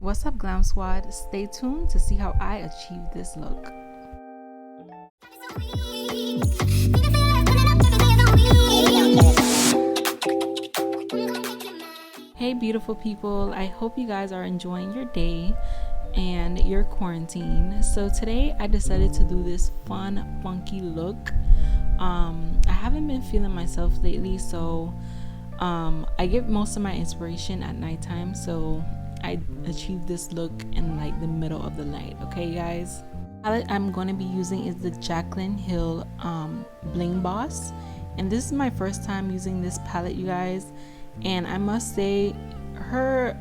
What's up, Glam Squad? Stay tuned to see how I achieve this look. Hey beautiful people, I hope you guys are enjoying your day and your quarantine. So today I decided to do this fun, funky look. I haven't been feeling myself lately, so I get most of my inspiration at nighttime, so I achieved this look in like the middle of the night. Okay guys, the palette I'm going to be using is the Jaclyn Hill Bling Boss, and this is my first time using this palette, you guys, and I must say her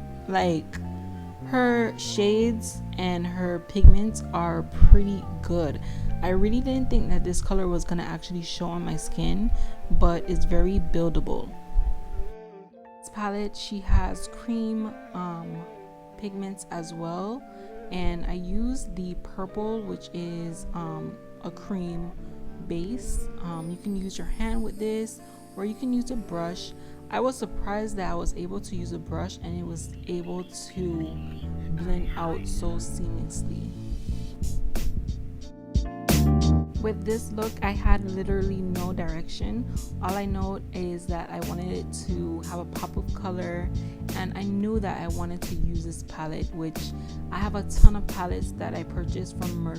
shades and her pigments are pretty good. I really didn't think that this color was gonna actually show on my skin, but it's very buildable. This palette, she has cream pigments as well, and I use the purple, which is a cream base. You can use your hand with this, or you can use a brush. I was surprised that I was able to use a brush and it was able to blend out so seamlessly. With this look, I had literally no direction. All I know is that I wanted it to have a pop of color, and I knew that I wanted to use this palette, which I have a ton of palettes that I purchased from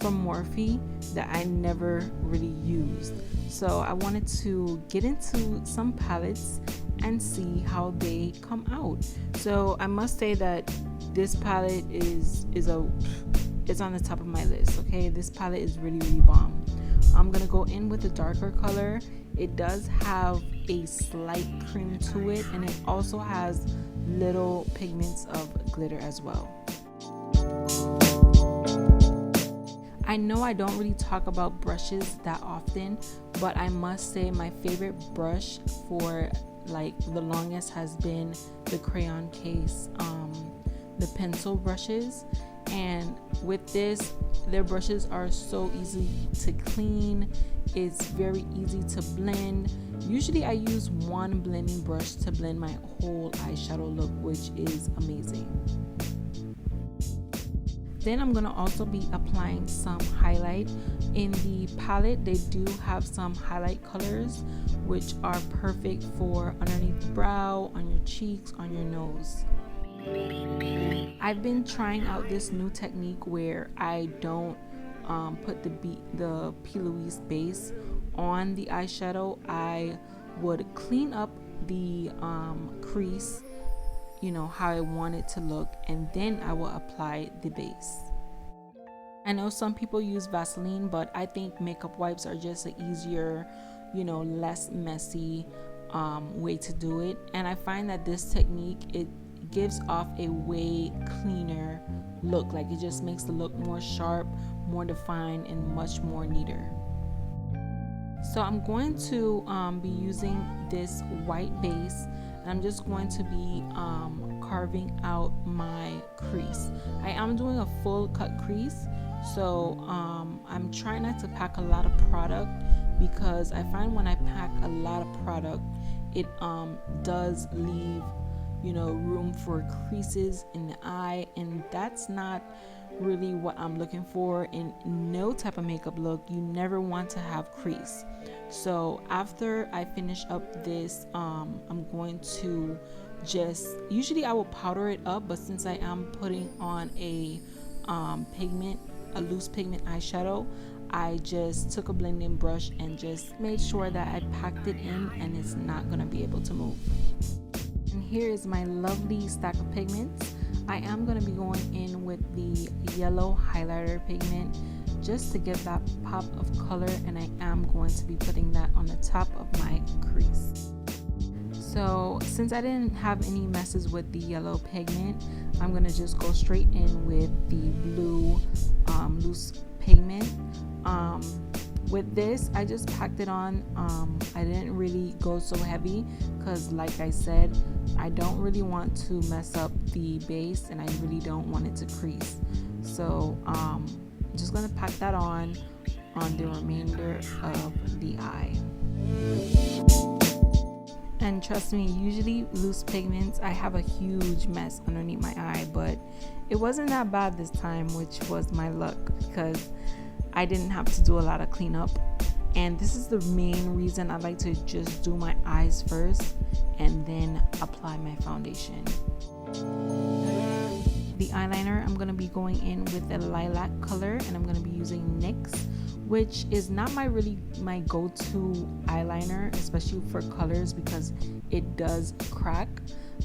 Morphe that I never really used. So I wanted to get into some palettes and see how they come out. So I must say that this palette is on the top of my list. Okay, this palette is really bomb. I'm gonna go in with a darker color. It does have a slight cream to it, and it also has little pigments of glitter as well. I know I don't really talk about brushes that often, but I must say my favorite brush for like the longest has been the Crayon Case, the pencil brushes. And with this, their brushes are so easy to clean. It's very easy to blend. Usually I use one blending brush to blend my whole eyeshadow look, which is amazing. Then I'm going to also be applying some highlight. In the palette, they do have some highlight colors, which are perfect for underneath the brow, on your cheeks, on your nose. I've been trying out this new technique where I don't put the P. Louise base on the eyeshadow. I would clean up the crease, you know, how I want it to look, and then I will apply the base. I know some people use Vaseline, but I think makeup wipes are just an easier, you know, less messy way to do it. And I find that this technique, it gives off a way cleaner look. Like, it just makes the look more sharp, more defined, and much more neater. So I'm going to be using this white base, and I'm just going to be carving out my crease. I am doing a full cut crease, so I'm trying not to pack a lot of product, because I find when I pack a lot of product, it does leave, you know, room for creases in the eye, and that's not really what I'm looking for. In no type of makeup look, you never want to have crease. So after I finish up this, I'm going to usually I will powder it up, but since I am putting on a loose pigment eyeshadow, I just took a blending brush and just made sure that I packed it in, and it's not gonna be able to move. And here is my lovely stack of pigments. I am going to be going in with the yellow highlighter pigment just to give that pop of color, and I am going to be putting that on the top of my crease. So since I didn't have any messes with the yellow pigment, I'm going to just go straight in with the blue loose pigment. With this, I just packed it on. I didn't really go so heavy because, like I said, I don't really want to mess up the base, and I really don't want it to crease. So I'm just gonna pack that on the remainder of the eye. And trust me, usually loose pigments, I have a huge mess underneath my eye, but it wasn't that bad this time, which was my luck because I didn't have to do a lot of cleanup. And this is the main reason I like to just do my eyes first and then apply my foundation. The eyeliner, I'm going to be going in with a lilac color, and I'm going to be using NYX, which is not my go-to eyeliner, especially for colors, because it does crack,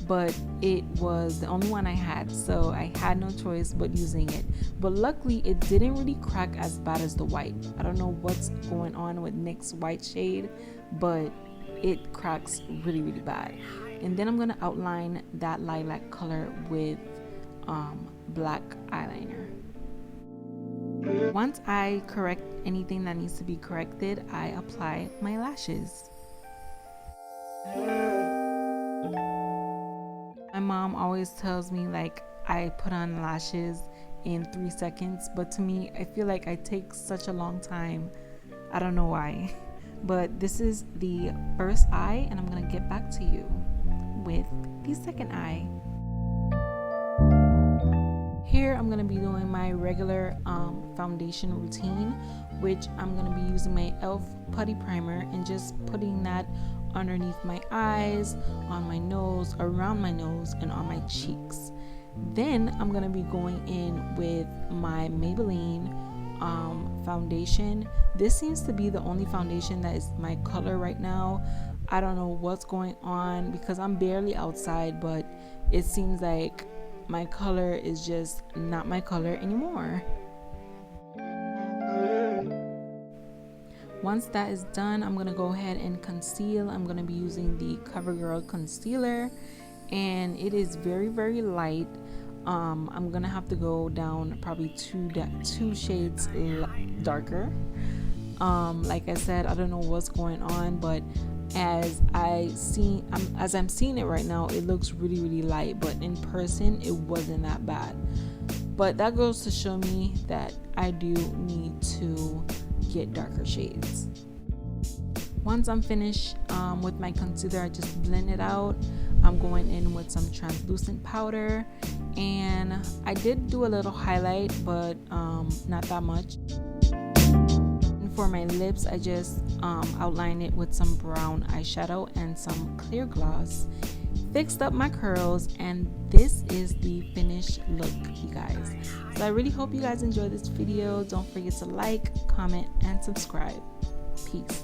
but it was the only one I had, so I had no choice but using it. But luckily it didn't really crack as bad as the white. I don't know what's going on with NYX white shade, but it cracks really bad. And then I'm going to outline that lilac color with black eyeliner. Once I correct anything that needs to be corrected, I apply my lashes. My mom always tells me like I put on lashes in 3 seconds, but to me I feel like I take such a long time. I don't know why. But this is the first eye, and I'm gonna get back to you with the second eye. Here I'm going to be doing my regular foundation routine, which I'm going to be using my e.l.f. putty primer and just putting that underneath my eyes, on my nose, around my nose, and on my cheeks. Then I'm going to be going in with my Maybelline foundation. This seems to be the only foundation that is my color right now. I don't know what's going on because I'm barely outside, but it seems like my color is just not my color anymore. Once that is done, I'm gonna go ahead and conceal. I'm gonna be using the CoverGirl concealer, and it is very light. I'm gonna have to go down probably two shades darker. Like I said, I don't know what's going on, but as I'm seeing it right now, it looks really light, but in person it wasn't that bad. But that goes to show me that I do need to get darker shades. Once I'm finished with my concealer, I just blend it out. I'm going in with some translucent powder, and I did do a little highlight, but not that much. For my lips, I just outlined it with some brown eyeshadow and some clear gloss. Fixed up my curls, and this is the finished look, you guys. So I really hope you guys enjoyed this video. Don't forget to like, comment, and subscribe. Peace.